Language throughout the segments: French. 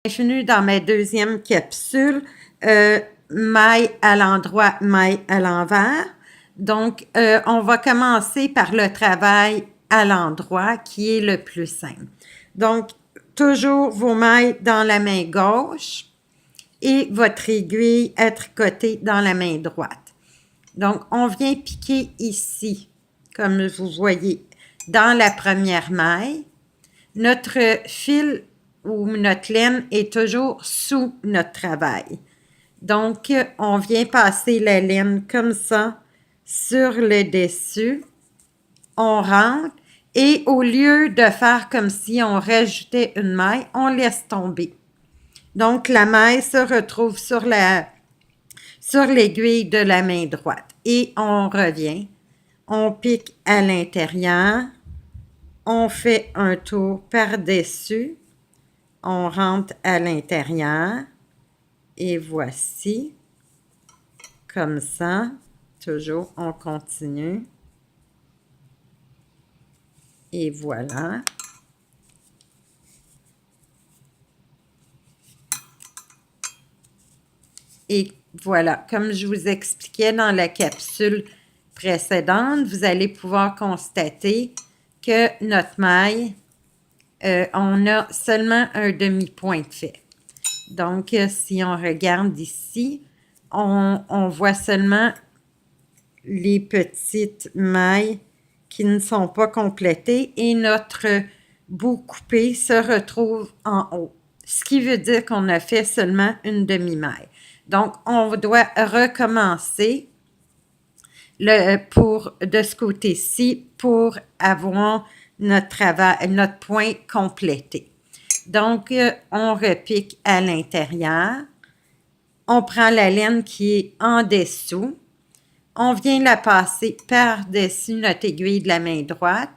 Bienvenue dans ma deuxième capsule, maille à l'endroit, maille à l'envers. Donc, on va commencer par le travail à l'endroit qui est le plus simple. Donc, toujours vos mailles dans la main gauche et votre aiguille à tricoter dans la main droite. Donc, on vient piquer ici, comme vous voyez, dans la première maille. Notre fil ou notre laine est toujours sous notre travail. Donc, on vient passer la laine comme ça sur le dessus. On rentre et au lieu de faire comme si on rajoutait une maille, on laisse tomber. Donc, la maille se retrouve sur l'aiguille de la main droite. Et on revient. On pique à l'intérieur. On fait un tour par-dessus. On rentre à l'intérieur et voici, comme ça, toujours on continue et voilà. Et voilà, comme je vous expliquais dans la capsule précédente, vous allez pouvoir constater que notre maille, on a seulement un demi-point de fait. Donc, si on regarde ici, on voit seulement les petites mailles qui ne sont pas complétées et notre bout coupé se retrouve en haut. Ce qui veut dire qu'on a fait seulement une demi-maille. Donc, on doit recommencer de ce côté-ci pour avoir notre point complété. Donc, on repique à l'intérieur. On prend la laine qui est en dessous. On vient la passer par-dessus notre aiguille de la main droite.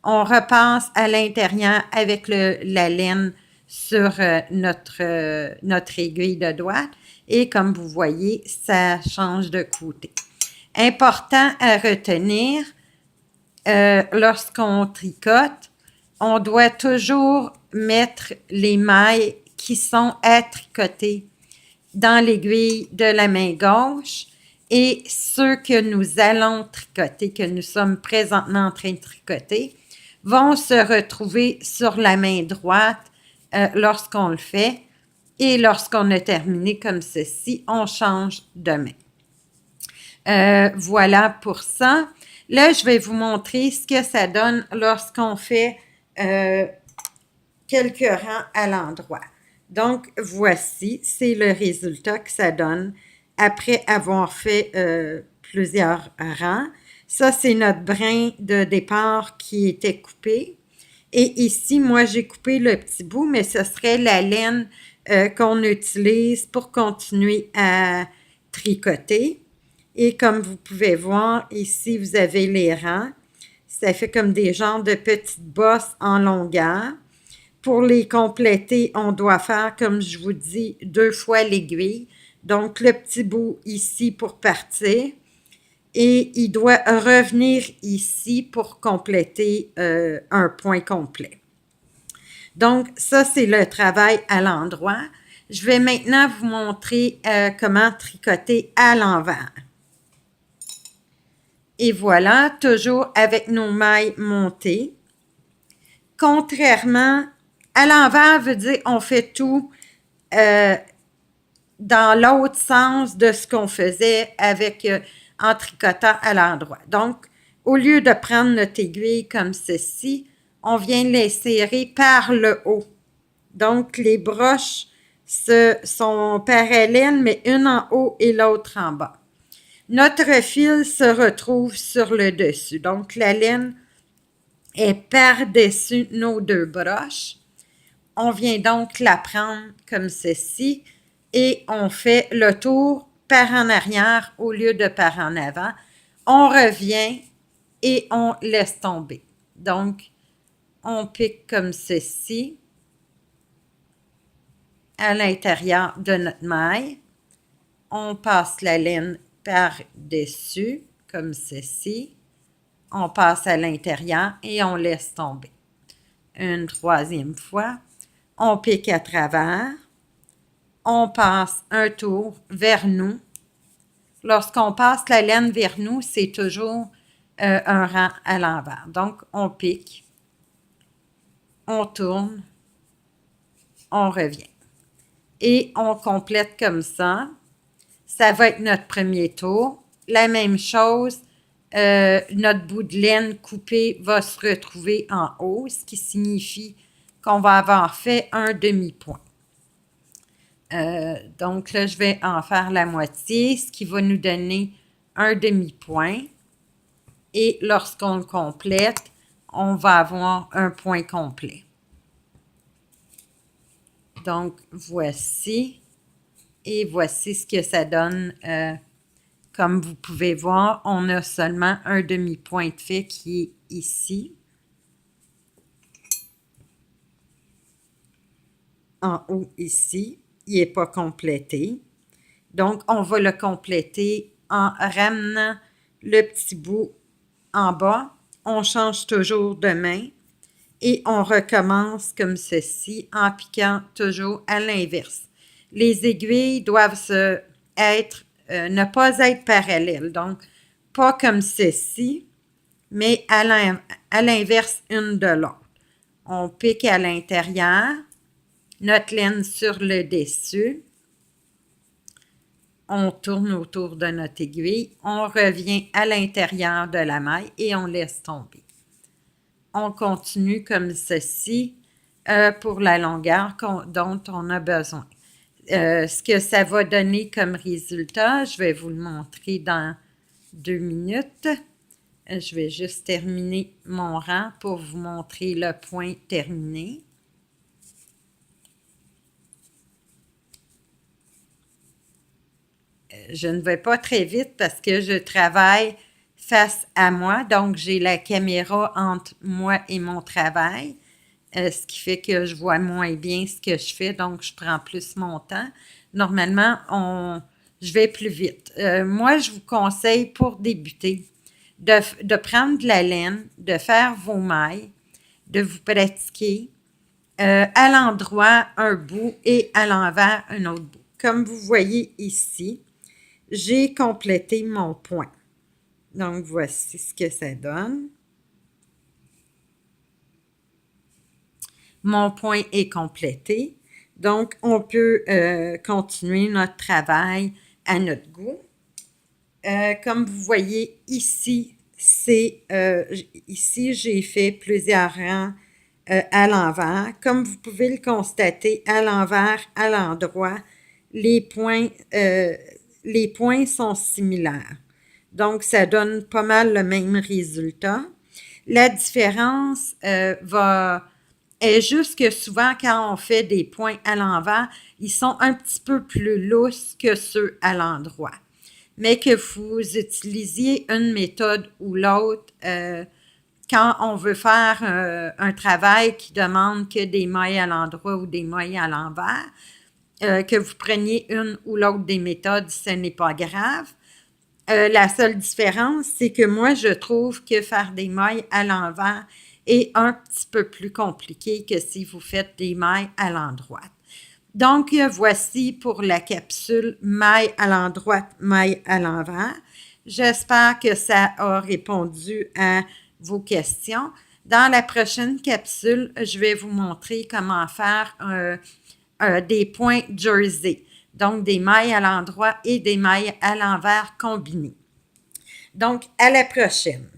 On repasse à l'intérieur avec la laine sur notre aiguille de droite. Et comme vous voyez, ça change de côté. Important à retenir, lorsqu'on tricote, on doit toujours mettre les mailles qui sont à tricoter dans l'aiguille de la main gauche et ceux que nous allons tricoter, que nous sommes présentement en train de tricoter, vont se retrouver sur la main droite lorsqu'on le fait. Et lorsqu'on a terminé comme ceci, on change de main. Voilà pour ça. Là, je vais vous montrer ce que ça donne lorsqu'on fait quelques rangs à l'endroit. Donc, voici, c'est le résultat que ça donne après avoir fait plusieurs rangs. Ça, c'est notre brin de départ qui était coupé. Et ici, moi, j'ai coupé le petit bout, mais ce serait la laine qu'on utilise pour continuer à tricoter. Et comme vous pouvez voir, ici, vous avez les rangs. Ça fait comme des genres de petites bosses en longueur. Pour les compléter, on doit faire, comme je vous dis, 2 fois l'aiguille. Donc, le petit bout ici pour partir. Et il doit revenir ici pour compléter un point complet. Donc, ça, c'est le travail à l'endroit. Je vais maintenant vous montrer comment tricoter à l'envers. Et voilà, toujours avec nos mailles montées. Contrairement, à l'envers veut dire on fait tout dans l'autre sens de ce qu'on faisait avec en tricotant à l'endroit. Donc, au lieu de prendre notre aiguille comme ceci, on vient les serrer par le haut. Donc, les broches sont parallèles, mais une en haut et l'autre en bas. Notre fil se retrouve sur le dessus. Donc, la laine est par-dessus nos 2 broches. On vient donc la prendre comme ceci et on fait le tour par en arrière au lieu de par en avant. On revient et on laisse tomber. Donc, on pique comme ceci à l'intérieur de notre maille. On passe la laine par-dessus, comme ceci. On passe à l'intérieur et on laisse tomber. Une troisième fois, On pique à travers, on passe un tour vers nous. Lorsqu'on passe la laine vers nous, c'est toujours un rang à l'envers. Donc, on pique, on tourne, on revient. Et on complète comme ça. Ça va être notre premier tour. La même chose, notre bout de laine coupé va se retrouver en haut, ce qui signifie qu'on va avoir fait un demi-point. Donc là, je vais en faire la moitié, ce qui va nous donner un demi-point. Et lorsqu'on le complète, on va avoir un point complet. Donc, voici. Et voici ce que ça donne. Comme vous pouvez voir, on a seulement un demi-point de fait qui est ici. En haut ici. Il n'est pas complété. Donc, on va le compléter en ramenant le petit bout en bas. On change toujours de main et on recommence comme ceci en piquant toujours à l'inverse. Les aiguilles doivent ne pas être parallèles. Donc, pas comme ceci, mais à l'inverse une de l'autre. On pique à l'intérieur, notre laine sur le dessus. On tourne autour de notre aiguille, on revient à l'intérieur de la maille et on laisse tomber. On continue comme ceci pour la longueur dont on a besoin. Ce que ça va donner comme résultat, je vais vous le montrer dans 2 minutes. Je vais juste terminer mon rang pour vous montrer le point terminé. Je ne vais pas très vite parce que je travaille face à moi, donc j'ai la caméra entre moi et mon travail, ce qui fait que je vois moins bien ce que je fais, donc je prends plus mon temps. Normalement, je vais plus vite. Moi, je vous conseille pour débuter de prendre de la laine, de faire vos mailles, de vous pratiquer à l'endroit un bout et à l'envers un autre bout. Comme vous voyez ici, j'ai complété mon point. Donc, voici ce que ça donne. Mon point est complété. Donc, on peut continuer notre travail à notre goût. Comme vous voyez ici, ici, j'ai fait plusieurs rangs à l'envers. Comme vous pouvez le constater, à l'envers, à l'endroit, les points sont similaires. Donc, ça donne pas mal le même résultat. La différence est juste que souvent, quand on fait des points à l'envers, ils sont un petit peu plus lousses que ceux à l'endroit. Mais que vous utilisiez une méthode ou l'autre, quand on veut faire un travail qui demande que des mailles à l'endroit ou des mailles à l'envers, que vous preniez une ou l'autre des méthodes, ce n'est pas grave. La seule différence, c'est que moi, je trouve que faire des mailles à l'envers est un petit peu plus compliqué que si vous faites des mailles à l'endroit. Donc, voici pour la capsule maille à l'endroit, maille à l'envers. J'espère que ça a répondu à vos questions. Dans la prochaine capsule, je vais vous montrer comment faire des points jersey. Donc, des mailles à l'endroit et des mailles à l'envers combinées. Donc, à la prochaine.